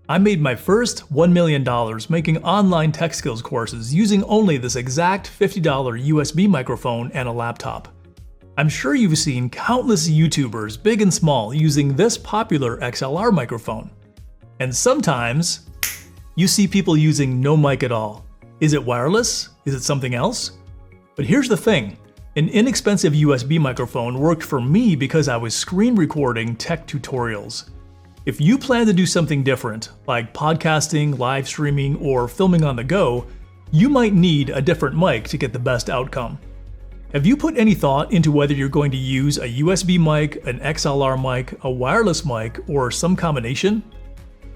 I made my first $1 million making online tech skills courses using only this exact $50 USB microphone and a laptop. I'm sure you've seen countless YouTubers, big and small, using this popular XLR microphone. And sometimes, you see people using no mic at all. Is it wireless? Is it something else? But here's the thing. An inexpensive USB microphone worked for me because I was screen recording tech tutorials. If you plan to do something different, like podcasting, live streaming, or filming on the go, you might need a different mic to get the best outcome. Have you put any thought into whether you're going to use a USB mic, an XLR mic, a wireless mic, or some combination?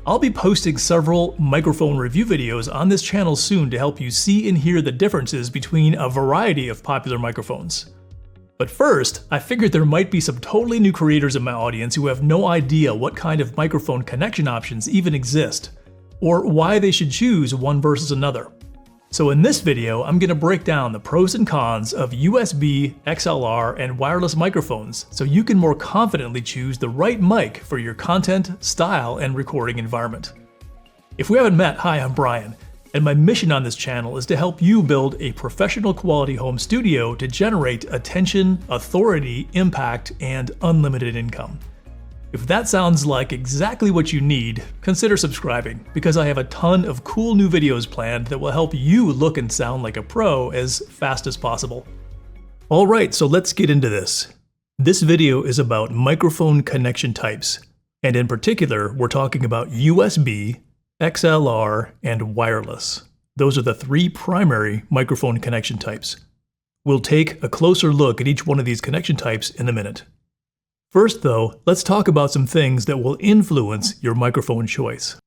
I'll be posting several microphone review videos on this channel soon to help you see and hear the differences between a variety of popular microphones. But first, I figured there might be some totally new creators in my audience who have no idea what kind of microphone connection options even exist, or why they should choose one versus another. So in this video, I'm going to break down the pros and cons of USB, XLR, and wireless microphones so you can more confidently choose the right mic for your content, style, and recording environment. If we haven't met, hi, I'm Brian, and my mission on this channel is to help you build a professional quality home studio to generate attention, authority, impact, and unlimited income. If that sounds like exactly what you need, consider subscribing, because I have a ton of cool new videos planned that will help you look and sound like a pro as fast as possible. Alright, so let's get into this. This video is about microphone connection types, and in particular, we're talking about USB, XLR, and wireless. Those are the three primary microphone connection types. We'll take a closer look at each one of these connection types in a minute. First though, let's talk about some things that will influence your microphone choice.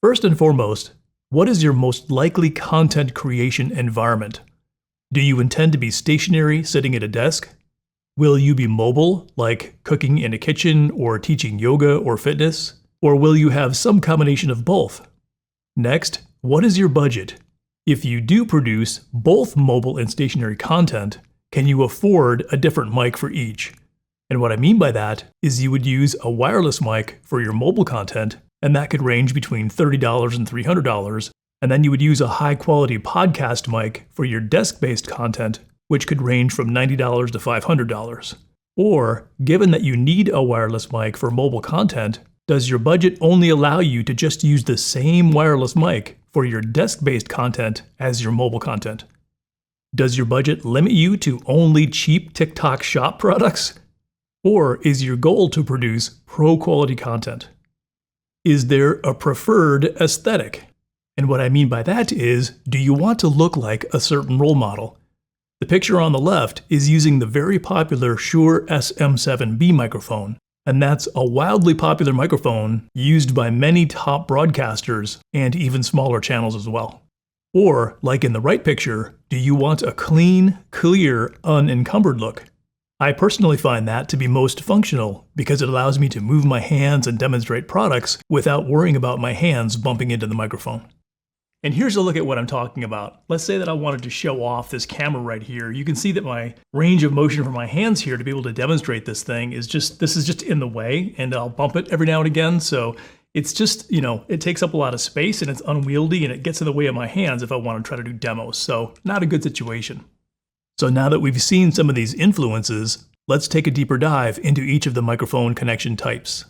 First and foremost, what is your most likely content creation environment? Do you intend to be stationary, sitting at a desk? Will you be mobile, like cooking in a kitchen or teaching yoga or fitness? Or will you have some combination of both? Next, what is your budget? If you do produce both mobile and stationary content, can you afford a different mic for each? And what I mean by that is you would use a wireless mic for your mobile content, and that could range between $30 and $300, and then you would use a high-quality podcast mic for your desk-based content, which could range from $90 to $500. Or, given that you need a wireless mic for mobile content, does your budget only allow you to just use the same wireless mic for your desk-based content as your mobile content? Does your budget limit you to only cheap TikTok shop products? Or is your goal to produce pro-quality content? Is there a preferred aesthetic? And what I mean by that is, do you want to look like a certain role model? The picture on the left is using the very popular Shure SM7B microphone, and that's a wildly popular microphone used by many top broadcasters and even smaller channels as well. Or, like in the right picture, do you want a clean, clear, unencumbered look? I personally find that to be most functional because it allows me to move my hands and demonstrate products without worrying about my hands bumping into the microphone. And here's a look at what I'm talking about. Let's say that I wanted to show off this camera right here. You can see that my range of motion for my hands here to be able to demonstrate this thing is just in the way, and I'll bump it every now and again. So it's just, it takes up a lot of space and it's unwieldy and it gets in the way of my hands if I want to try to do demos. So not a good situation. So now that we've seen some of these influences, let's take a deeper dive into each of the microphone connection types.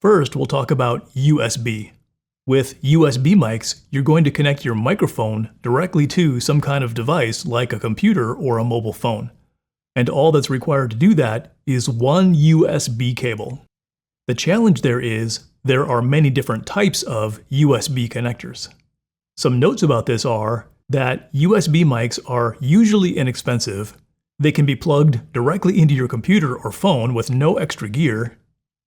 First, we'll talk about USB. With USB mics, you're going to connect your microphone directly to some kind of device like a computer or a mobile phone. And all that's required to do that is one USB cable. The challenge there are many different types of USB connectors. Some notes about this are that USB mics are usually inexpensive, they can be plugged directly into your computer or phone with no extra gear.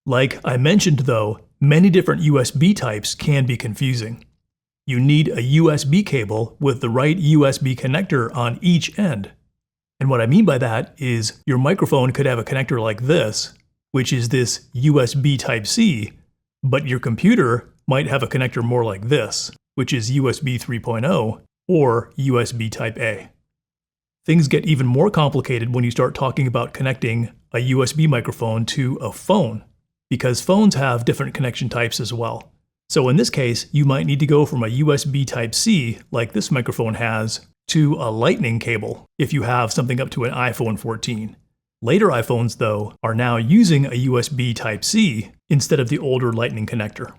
Like I mentioned though, many different USB types can be confusing. You need a USB cable with the right USB connector on each end. And what I mean by that is your microphone could have a connector like this, which is this USB Type-C, but your computer might have a connector more like this, which is USB 3.0 or USB Type-A. Things get even more complicated when you start talking about connecting a USB microphone to a phone, because phones have different connection types as well. So in this case, you might need to go from a USB Type-C, like this microphone has, to a Lightning cable if you have something up to an iPhone 14. Later iPhones, though, are now using a USB Type-C instead of the older Lightning connector.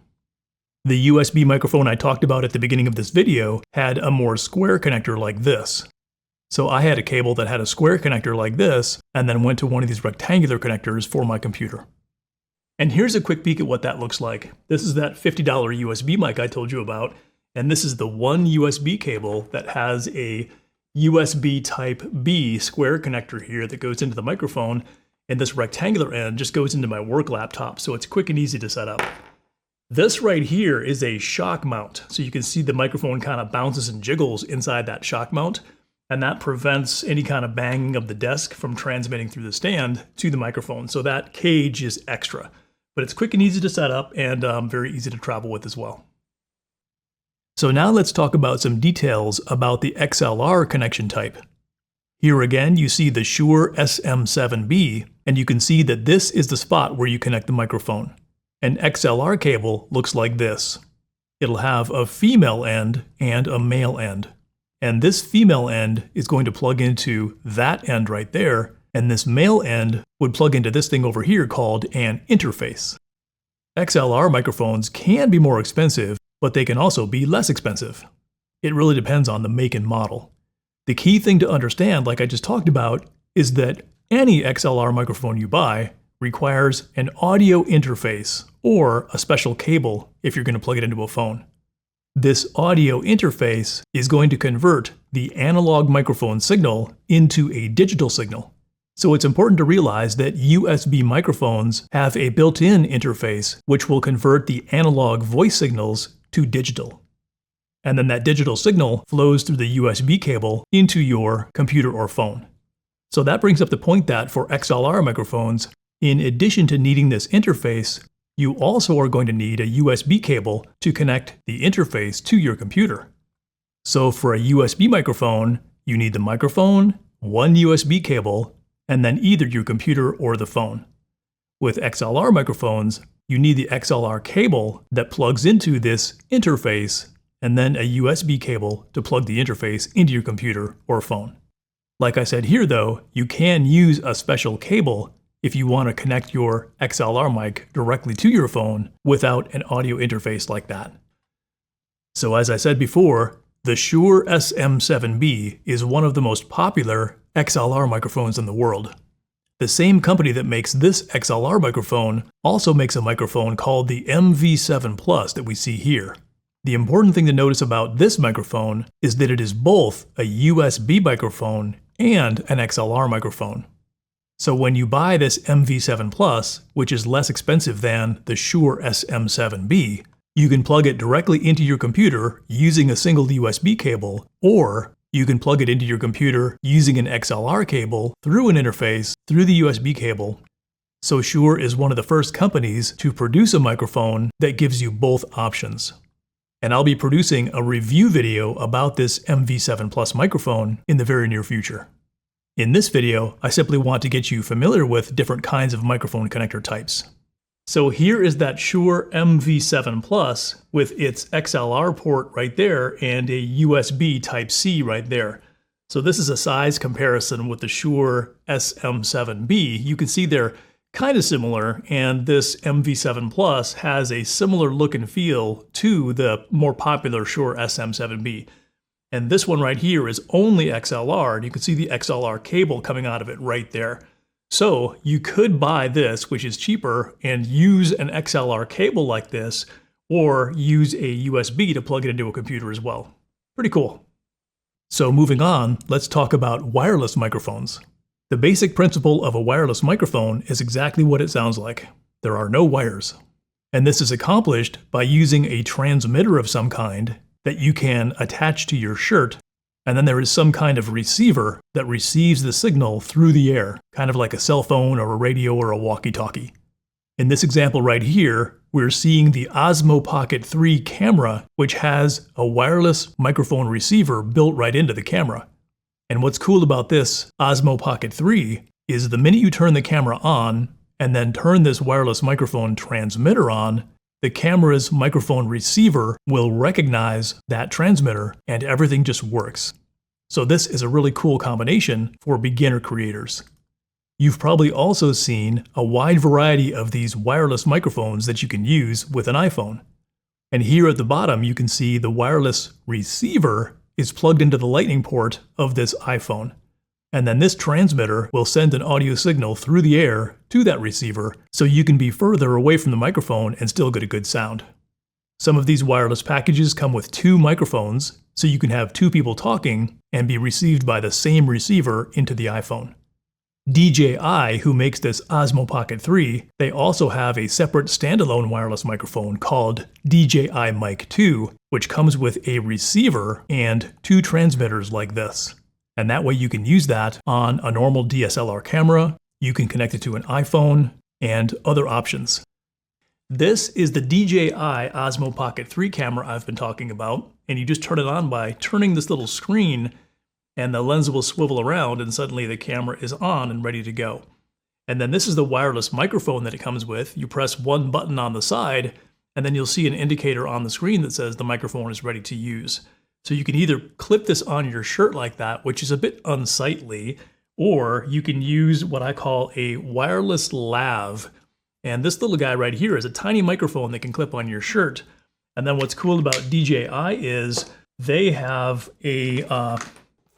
The USB microphone I talked about at the beginning of this video had a more square connector like this. So I had a cable that had a square connector like this, and then went to one of these rectangular connectors for my computer. And here's a quick peek at what that looks like. This is that $50 USB mic I told you about, and this is the one USB cable that has a USB Type B square connector here that goes into the microphone, and this rectangular end just goes into my work laptop, so it's quick and easy to set up. This right here is a shock mount, so you can see the microphone kind of bounces and jiggles inside that shock mount, and that prevents any kind of banging of the desk from transmitting through the stand to the microphone, so that cage is extra. But it's quick and easy to set up and very easy to travel with as well. So now let's talk about some details about the XLR connection type. Here again, you see the Shure SM7B, and you can see that this is the spot where you connect the microphone. An XLR cable looks like this. It'll have a female end and a male end. And this female end is going to plug into that end right there, and this male end would plug into this thing over here called an interface. XLR microphones can be more expensive, but they can also be less expensive. It really depends on the make and model. The key thing to understand, like I just talked about, is that any XLR microphone you buy requires an audio interface or a special cable if you're going to plug it into a phone. This audio interface is going to convert the analog microphone signal into a digital signal. So it's important to realize that USB microphones have a built-in interface which will convert the analog voice signals to digital. And then that digital signal flows through the USB cable into your computer or phone. So that brings up the point that for XLR microphones, in addition to needing this interface, you also are going to need a USB cable to connect the interface to your computer. So for a USB microphone, you need the microphone, one USB cable, and then either your computer or the phone. With XLR microphones, you need the XLR cable that plugs into this interface, and then a USB cable to plug the interface into your computer or phone. Like I said here though, you can use a special cable if you want to connect your XLR mic directly to your phone without an audio interface like that. So as I said before, the Shure SM7B is one of the most popular XLR microphones in the world. The same company that makes this XLR microphone also makes a microphone called the MV7 Plus that we see here. The important thing to notice about this microphone is that it is both a USB microphone and an XLR microphone. So when you buy this MV7 Plus, which is less expensive than the Shure SM7B, you can plug it directly into your computer using a single USB cable, or you can plug it into your computer using an XLR cable through an interface through the USB cable. So Shure is one of the first companies to produce a microphone that gives you both options. And I'll be producing a review video about this MV7 Plus microphone in the very near future. In this video, I simply want to get you familiar with different kinds of microphone connector types. So here is that Shure MV7 Plus with its XLR port right there and a USB Type-C right there. So this is a size comparison with the Shure SM7B. You can see they're kind of similar, and this MV7 Plus has a similar look and feel to the more popular Shure SM7B. And this one right here is only XLR, and you can see the XLR cable coming out of it right there. So you could buy this, which is cheaper, and use an XLR cable like this, or use a USB to plug it into a computer as well. Pretty cool. So moving on, let's talk about wireless microphones. The basic principle of a wireless microphone is exactly what it sounds like. There are no wires. And this is accomplished by using a transmitter of some kind that you can attach to your shirt, and then there is some kind of receiver that receives the signal through the air, kind of like a cell phone or a radio or a walkie-talkie. In this example right here, we're seeing the Osmo Pocket 3 camera, which has a wireless microphone receiver built right into the camera. And what's cool about this Osmo Pocket 3 is the minute you turn the camera on and then turn this wireless microphone transmitter on, the camera's microphone receiver will recognize that transmitter and everything just works. So this is a really cool combination for beginner creators. You've probably also seen a wide variety of these wireless microphones that you can use with an iPhone. And here at the bottom, you can see the wireless receiver is plugged into the lightning port of this iPhone. And then this transmitter will send an audio signal through the air to that receiver so you can be further away from the microphone and still get a good sound. Some of these wireless packages come with 2 microphones, so you can have 2 people talking and be received by the same receiver into the iPhone. DJI, who makes this Osmo Pocket 3, they also have a separate standalone wireless microphone called DJI Mic 2, which comes with a receiver and 2 transmitters like this. And that way you can use that on a normal DSLR camera, you can connect it to an iPhone, and other options. This is the DJI Osmo Pocket 3 camera I've been talking about, and you just turn it on by turning this little screen, and the lens will swivel around, and suddenly the camera is on and ready to go. And then this is the wireless microphone that it comes with. You press one button on the side, and then you'll see an indicator on the screen that says the microphone is ready to use. So you can either clip this on your shirt like that, which is a bit unsightly, or you can use what I call a wireless lav. And this little guy right here is a tiny microphone that can clip on your shirt. And then what's cool about DJI is they have a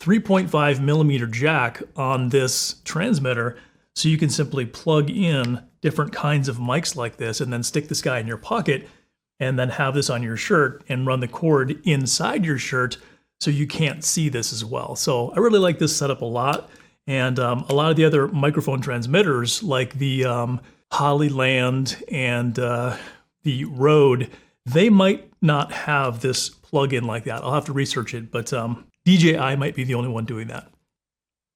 3.5 millimeter jack on this transmitter, so you can simply plug in different kinds of mics like this and then stick this guy in your pocket and then have this on your shirt and run the cord inside your shirt so you can't see this as well. So I really like this setup a lot. And a lot of the other microphone transmitters like the Hollyland and the Rode, they might not have this plug-in like that. I'll have to research it, but DJI might be the only one doing that.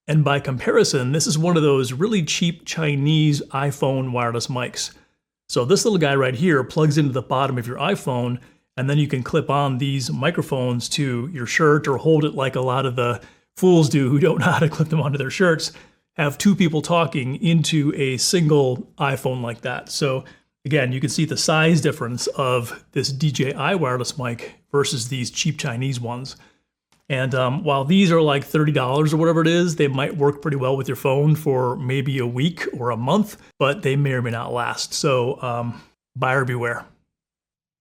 And by comparison, this is one of those really cheap Chinese iPhone wireless mics. So this little guy right here plugs into the bottom of your iPhone, and then you can clip on these microphones to your shirt or hold it like a lot of the fools do who don't know how to clip them onto their shirts, have 2 people talking into a single iPhone like that. So again, you can see the size difference of this DJI wireless mic versus these cheap Chinese ones. And while these are like $30 or whatever it is, they might work pretty well with your phone for maybe a week or a month, but they may or may not last. So buyer beware.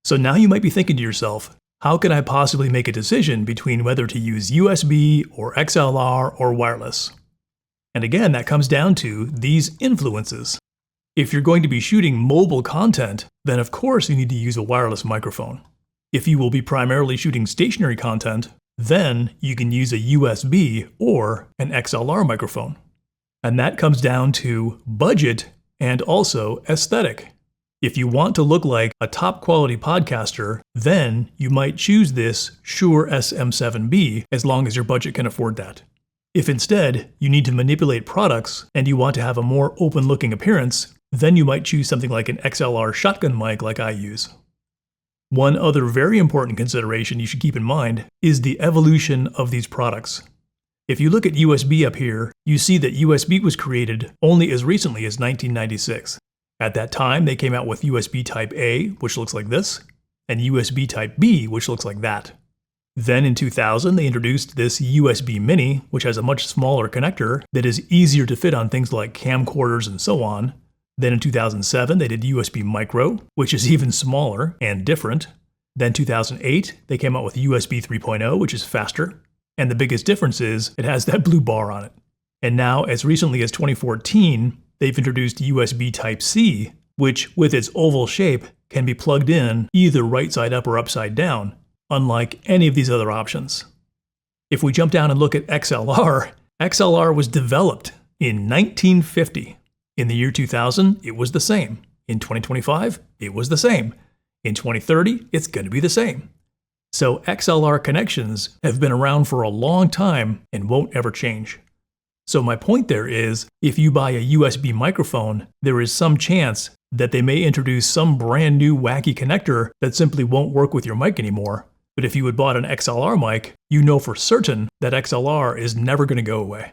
So now you might be thinking to yourself, how can I possibly make a decision between whether to use USB or XLR or wireless? And again, that comes down to these influences. If you're going to be shooting mobile content, then of course you need to use a wireless microphone. If you will be primarily shooting stationary content, then you can use a USB or an XLR microphone. And that comes down to budget and also aesthetic. If you want to look like a top quality podcaster, then you might choose this Shure SM7B as long as your budget can afford that. If instead you need to manipulate products and you want to have a more open looking appearance, then you might choose something like an XLR shotgun mic like I use. One other very important consideration you should keep in mind is the evolution of these products. If you look at USB up here, you see that USB was created only as recently as 1996. At that time, they came out with USB Type A, which looks like this, and USB Type B, which looks like that. Then in 2000, they introduced this USB Mini, which has a much smaller connector that is easier to fit on things like camcorders and so on. Then in 2007, they did USB Micro, which is even smaller and different. Then 2008, they came out with USB 3.0, which is faster. And the biggest difference is it has that blue bar on it. And now, as recently as 2014, they've introduced USB Type-C, which with its oval shape can be plugged in either right side up or upside down, unlike any of these other options. If we jump down and look at XLR, XLR was developed in 1950. In the year 2000, it was the same. In 2025, it was the same. In 2030, it's going to be the same. So XLR connections have been around for a long time and won't ever change. So my point there is, if you buy a USB microphone, there is some chance that they may introduce some brand new wacky connector that simply won't work with your mic anymore. But if you had bought an XLR mic, you know for certain that XLR is never going to go away.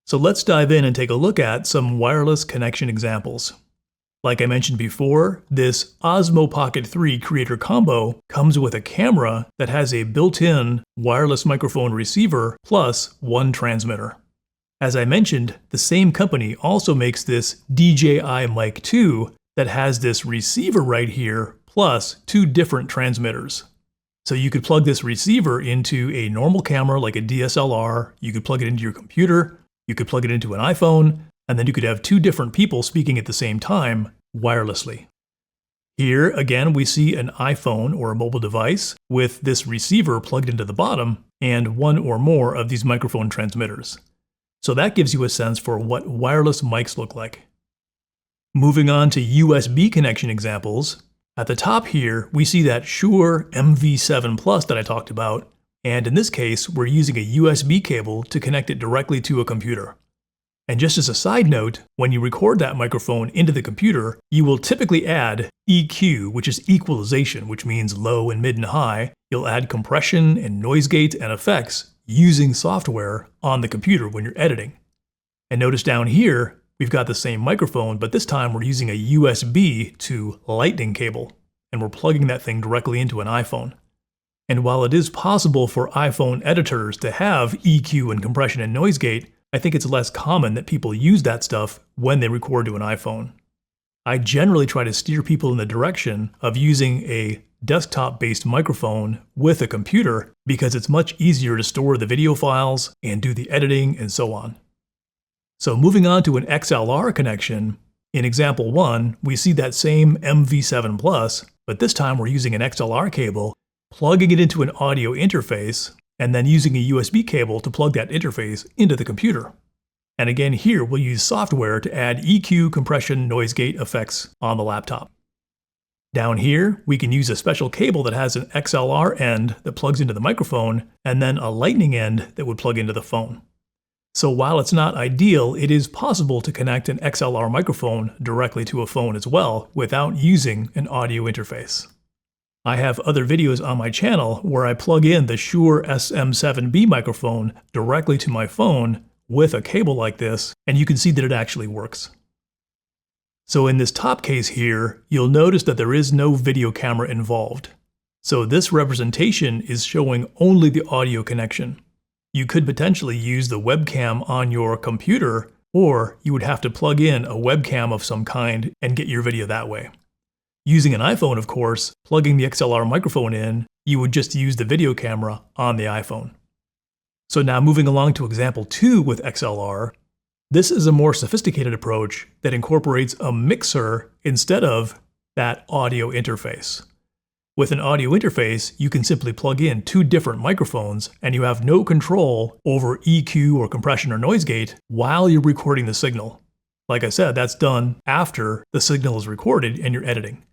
So let's dive in and take a look at some wireless connection examples. Like I mentioned before, this Osmo Pocket 3 Creator Combo comes with a camera that has a built-in wireless microphone receiver plus one transmitter. As I mentioned, the same company also makes this DJI Mic 2 that has this receiver right here plus two different transmitters. So you could plug this receiver into a normal camera like a DSLR, you could plug it into your computer, you could plug it into an iPhone, and then you could have two different people speaking at the same time wirelessly. Here, again, we see an iPhone or a mobile device with this receiver plugged into the bottom and one or more of these microphone transmitters. So that gives you a sense for what wireless mics look like. Moving on to USB connection examples, at the top here, we see that Shure MV7 Plus that I talked about, and in this case, we're using a USB cable to connect it directly to a computer. And just as a side note, when you record that microphone into the computer, you will typically add EQ, which is equalization, which means low and mid and high. You'll add compression and noise gate and effects using software on the computer when you're editing. And notice down here, we've got the same microphone, but this time we're using a USB to Lightning cable, and we're plugging that thing directly into an iPhone. And while it is possible for iPhone editors to have EQ and compression and noise gate, I think it's less common that people use that stuff when they record to an iPhone. I generally try to steer people in the direction of using a desktop-based microphone with a computer because it's much easier to store the video files and do the editing and so on. So moving on to an XLR connection, in example 1, we see that same MV7 Plus, but this time we're using an XLR cable, plugging it into an audio interface, and then using a USB cable to plug that interface into the computer. And again here we'll use software to add EQ, compression, noise gate effects on the laptop. Down here we can use a special cable that has an XLR end that plugs into the microphone and then a Lightning end that would plug into the phone. So while it's not ideal, it is possible to connect an XLR microphone directly to a phone as well without using an audio interface. I have other videos on my channel where I plug in the Shure SM7B microphone directly to my phone with a cable like this, and you can see that it actually works. So in this top case here, you'll notice that there is no video camera involved. So this representation is showing only the audio connection. You could potentially use the webcam on your computer, or you would have to plug in a webcam of some kind and get your video that way. Using an iPhone, of course, plugging the XLR microphone in, you would just use the video camera on the iPhone. So now moving along to example 2 with XLR, this is a more sophisticated approach that incorporates a mixer instead of that audio interface. With an audio interface, you can simply plug in two different microphones and you have no control over EQ or compression or noise gate while you're recording the signal. Like I said, that's done after the signal is recorded and you're editing.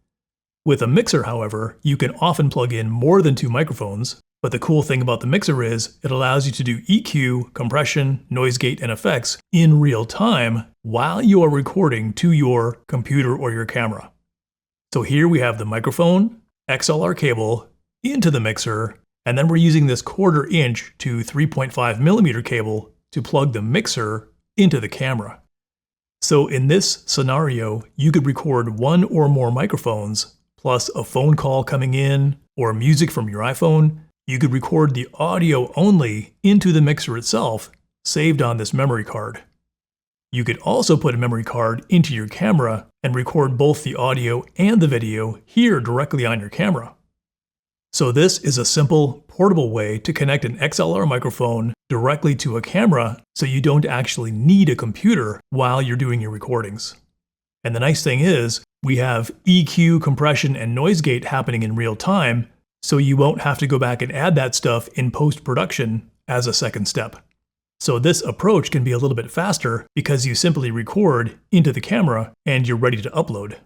With a mixer, however, you can often plug in more than two microphones, but the cool thing about the mixer is it allows you to do EQ, compression, noise gate, and effects in real time while you are recording to your computer or your camera. So here we have the microphone, XLR cable into the mixer, and then we're using this 1/4 inch to 3.5 millimeter cable to plug the mixer into the camera. So in this scenario, you could record one or more microphones, plus a phone call coming in, or music from your iPhone. You could record the audio only into the mixer itself, saved on this memory card. You could also put a memory card into your camera and record both the audio and the video here directly on your camera. So this is a simple, portable way to connect an XLR microphone directly to a camera so you don't actually need a computer while you're doing your recordings. And the nice thing is, we have EQ, compression, and noise gate happening in real time, so you won't have to go back and add that stuff in post-production as a second step. So this approach can be a little bit faster because you simply record into the camera and you're ready to upload.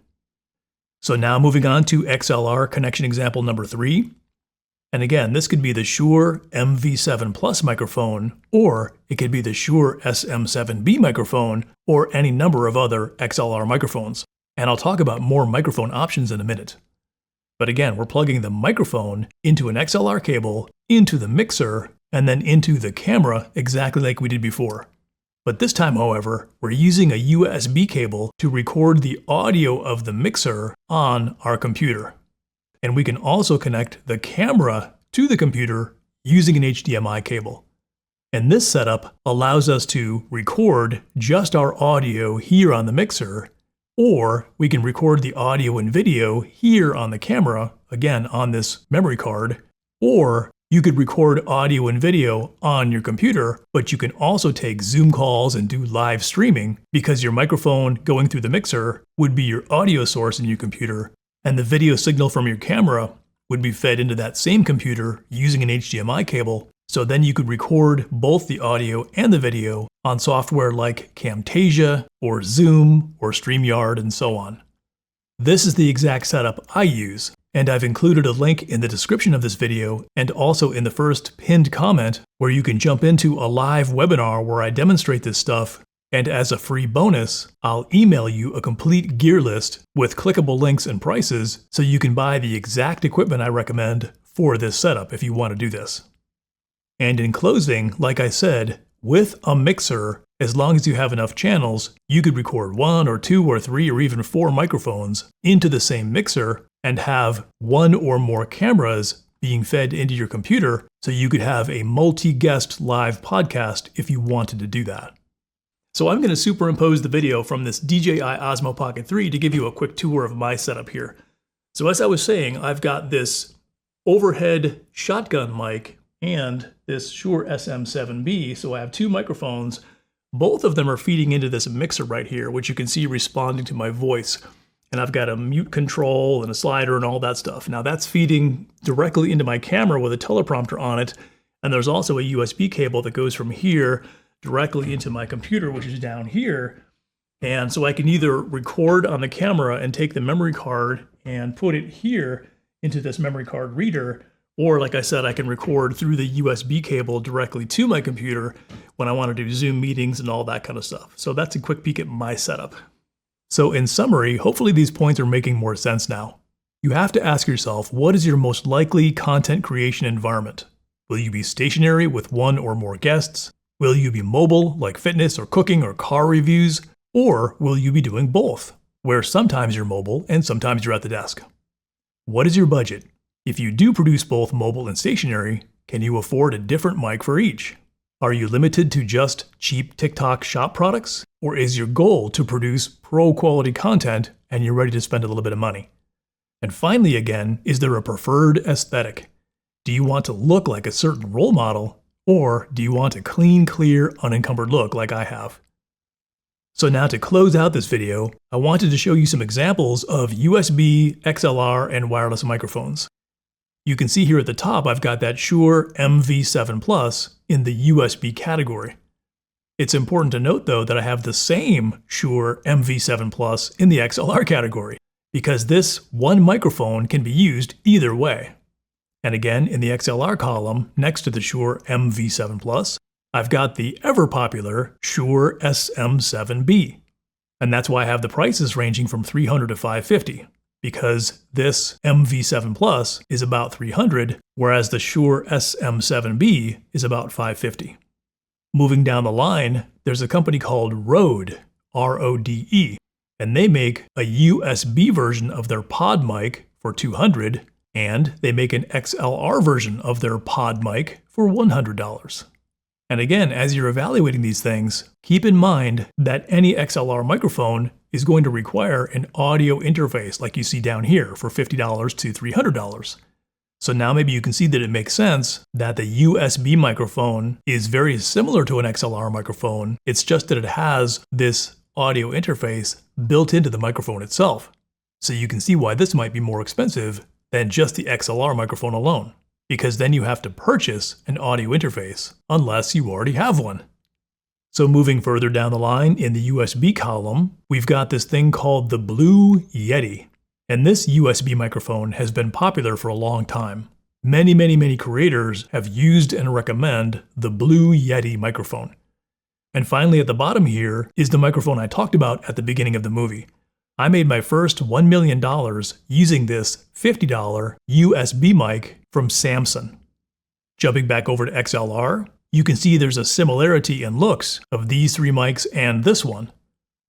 So now moving on to XLR connection example number 3. And again, this could be the Shure MV7 Plus microphone, or it could be the Shure SM7B microphone, or any number of other XLR microphones. And I'll talk about more microphone options in a minute. But again, we're plugging the microphone into an XLR cable, into the mixer, and then into the camera exactly like we did before. But this time, however, we're using a USB cable to record the audio of the mixer on our computer. And we can also connect the camera to the computer using an HDMI cable. And this setup allows us to record just our audio here on the mixer, or we can record the audio and video here on the camera, again on this memory card, or you could record audio and video on your computer, but you can also take Zoom calls and do live streaming because your microphone going through the mixer would be your audio source in your computer, and the video signal from your camera would be fed into that same computer using an HDMI cable. So then you could record both the audio and the video on software like Camtasia or Zoom or StreamYard and so on. This is the exact setup I use, and I've included a link in the description of this video and also in the first pinned comment where you can jump into a live webinar where I demonstrate this stuff, and as a free bonus, I'll email you a complete gear list with clickable links and prices so you can buy the exact equipment I recommend for this setup if you want to do this. And in closing, like I said, with a mixer, as long as you have enough channels, you could record 1 or 2 or 3 or even 4 microphones into the same mixer and have 1 or more cameras being fed into your computer so you could have a multi-guest live podcast if you wanted to do that. So I'm going to superimpose the video from this DJI Osmo Pocket 3 to give you a quick tour of my setup here. So as I was saying, I've got this overhead shotgun mic and this Shure SM7B, so I have 2 microphones. Both of them are feeding into this mixer right here, which you can see responding to my voice. And I've got a mute control and a slider and all that stuff. Now that's feeding directly into my camera with a teleprompter on it, and there's also a USB cable that goes from here directly into my computer, which is down here. And so I can either record on the camera and take the memory card and put it here into this memory card reader, or like I said, I can record through the USB cable directly to my computer when I want to do Zoom meetings and all that kind of stuff. So that's a quick peek at my setup. So in summary, hopefully these points are making more sense now. You have to ask yourself, what is your most likely content creation environment? Will you be stationary with 1 or more guests? Will you be mobile, like fitness or cooking or car reviews? Or will you be doing both, where sometimes you're mobile and sometimes you're at the desk? What is your budget? If you do produce both mobile and stationary, can you afford a different mic for each? Are you limited to just cheap TikTok shop products? Or is your goal to produce pro-quality content and you're ready to spend a little bit of money? And finally again, is there a preferred aesthetic? Do you want to look like a certain role model? Or do you want a clean, clear, unencumbered look like I have? So now to close out this video, I wanted to show you some examples of USB, XLR, and wireless microphones. You can see here at the top I've got that Shure MV7 Plus in the USB category. It's important to note though that I have the same Shure MV7 Plus in the XLR category, because this one microphone can be used either way. And again, in the XLR column, next to the Shure MV7 Plus, I've got the ever-popular Shure SM7B. And that's why I have the prices ranging from $300 to $550, because this MV7 Plus is about $300, whereas the Shure SM7B is about $550. Moving down the line, there's a company called Rode, R-O-D-E, and they make a USB version of their pod mic for $200, and they make an XLR version of their pod mic for $100. And again, as you're evaluating these things, keep in mind that any XLR microphone is going to require an audio interface like you see down here for $50 to $300. So now maybe you can see that it makes sense that the USB microphone is very similar to an XLR microphone. It's just that it has this audio interface built into the microphone itself. So you can see why this might be more expensive than just the XLR microphone alone, because then you have to purchase an audio interface unless you already have one. So moving further down the line in the USB column, we've got this thing called the Blue Yeti. And this USB microphone has been popular for a long time. Many creators have used and recommend the Blue Yeti microphone. And finally at the bottom here is the microphone I talked about at the beginning of the movie. I made my first $1 million using this $50 USB mic from Samsung. Jumping back over to XLR, you can see there's a similarity in looks of these three mics and this one.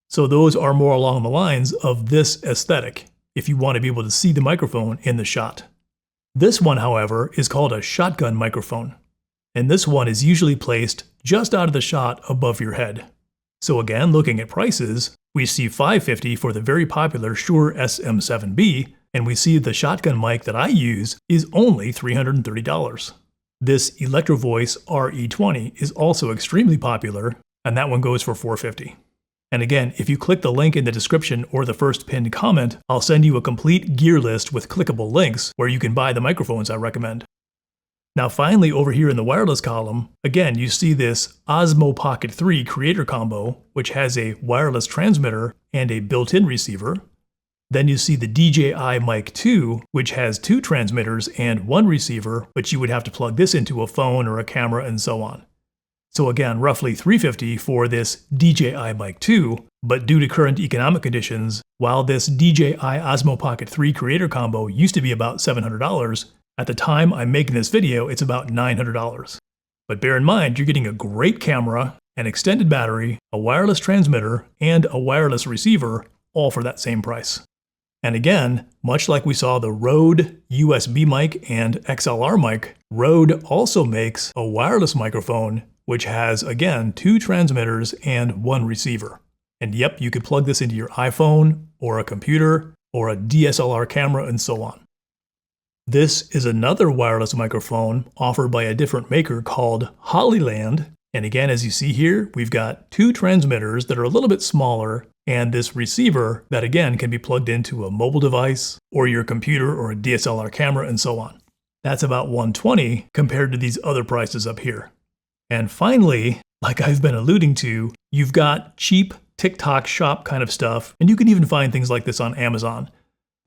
So those are more along the lines of this aesthetic, if you want to be able to see the microphone in the shot. This one, however, is called a shotgun microphone, and this one is usually placed just out of the shot above your head. So again, looking at prices, we see $550 for the very popular Shure SM7B, and we see the shotgun mic that I use is only $330. This Electro Voice RE20 is also extremely popular, and that one goes for $450. And again, if you click the link in the description or the first pinned comment, I'll send you a complete gear list with clickable links where you can buy the microphones I recommend. Now finally, over here in the wireless column, again you see this Osmo Pocket 3 Creator Combo, which has a wireless transmitter and a built-in receiver. Then you see the DJI Mic 2, which has 2 transmitters and 1 receiver, but you would have to plug this into a phone or a camera and so on. So again, roughly $350 for this DJI Mic 2, but due to current economic conditions, while this DJI Osmo Pocket 3 Creator Combo used to be about $700, at the time I'm making this video, it's about $900. But bear in mind, you're getting a great camera, an extended battery, a wireless transmitter, and a wireless receiver, all for that same price. And again, much like we saw the Rode USB mic and XLR mic, Rode also makes a wireless microphone which has, again, 2 transmitters and 1 receiver. And yep, you could plug this into your iPhone, or a computer, or a DSLR camera, and so on. This is another wireless microphone offered by a different maker called Hollyland. And again, as you see here, we've got 2 transmitters that are a little bit smaller, and this receiver that again can be plugged into a mobile device, or your computer, or a DSLR camera, and so on. That's about $120 compared to these other prices up here. And finally, like I've been alluding to, you've got cheap TikTok shop kind of stuff, and you can even find things like this on Amazon.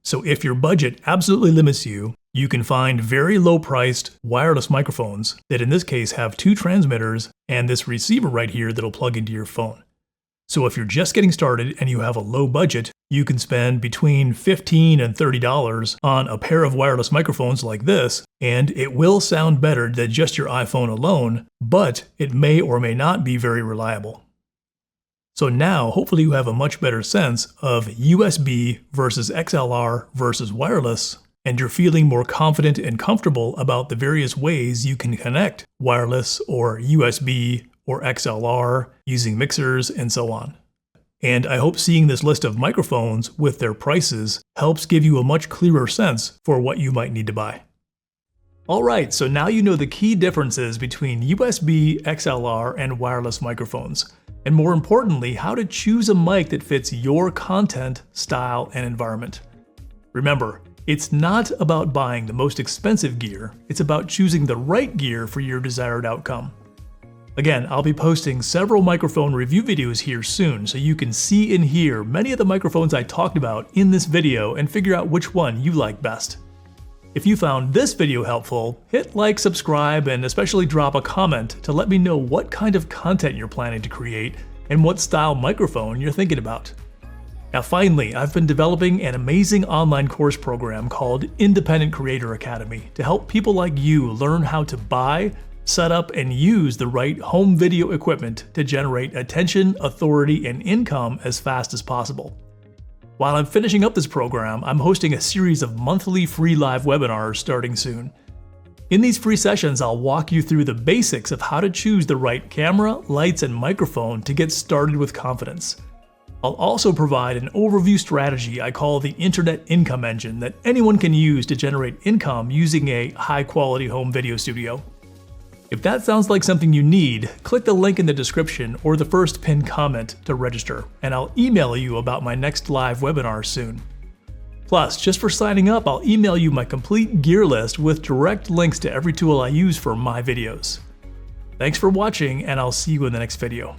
So if your budget absolutely limits you, you can find very low-priced wireless microphones that in this case have 2 transmitters and this receiver right here that'll plug into your phone. So if you're just getting started and you have a low budget, you can spend between $15 and $30 on a pair of wireless microphones like this, and it will sound better than just your iPhone alone, but it may or may not be very reliable. So now, hopefully you have a much better sense of USB versus XLR versus wireless, and you're feeling more confident and comfortable about the various ways you can connect wireless or USB or XLR using mixers and so on. And I hope seeing this list of microphones with their prices helps give you a much clearer sense for what you might need to buy. Alright, so now you know the key differences between USB, XLR, and wireless microphones. And more importantly, how to choose a mic that fits your content, style, and environment. Remember, it's not about buying the most expensive gear, it's about choosing the right gear for your desired outcome. Again, I'll be posting several microphone review videos here soon so you can see and hear many of the microphones I talked about in this video and figure out which one you like best. If you found this video helpful, hit like, subscribe, and especially drop a comment to let me know what kind of content you're planning to create and what style microphone you're thinking about. Now finally, I've been developing an amazing online course program called Independent Creator Academy to help people like you learn how to buy, set up, and use the right home video equipment to generate attention, authority, and income as fast as possible. While I'm finishing up this program, I'm hosting a series of monthly free live webinars starting soon. In these free sessions, I'll walk you through the basics of how to choose the right camera, lights, and microphone to get started with confidence. I'll also provide an overview strategy I call the Internet Income Engine that anyone can use to generate income using a high-quality home video studio. If that sounds like something you need, click the link in the description or the first pinned comment to register, and I'll email you about my next live webinar soon. Plus, just for signing up, I'll email you my complete gear list with direct links to every tool I use for my videos. Thanks for watching, and I'll see you in the next video.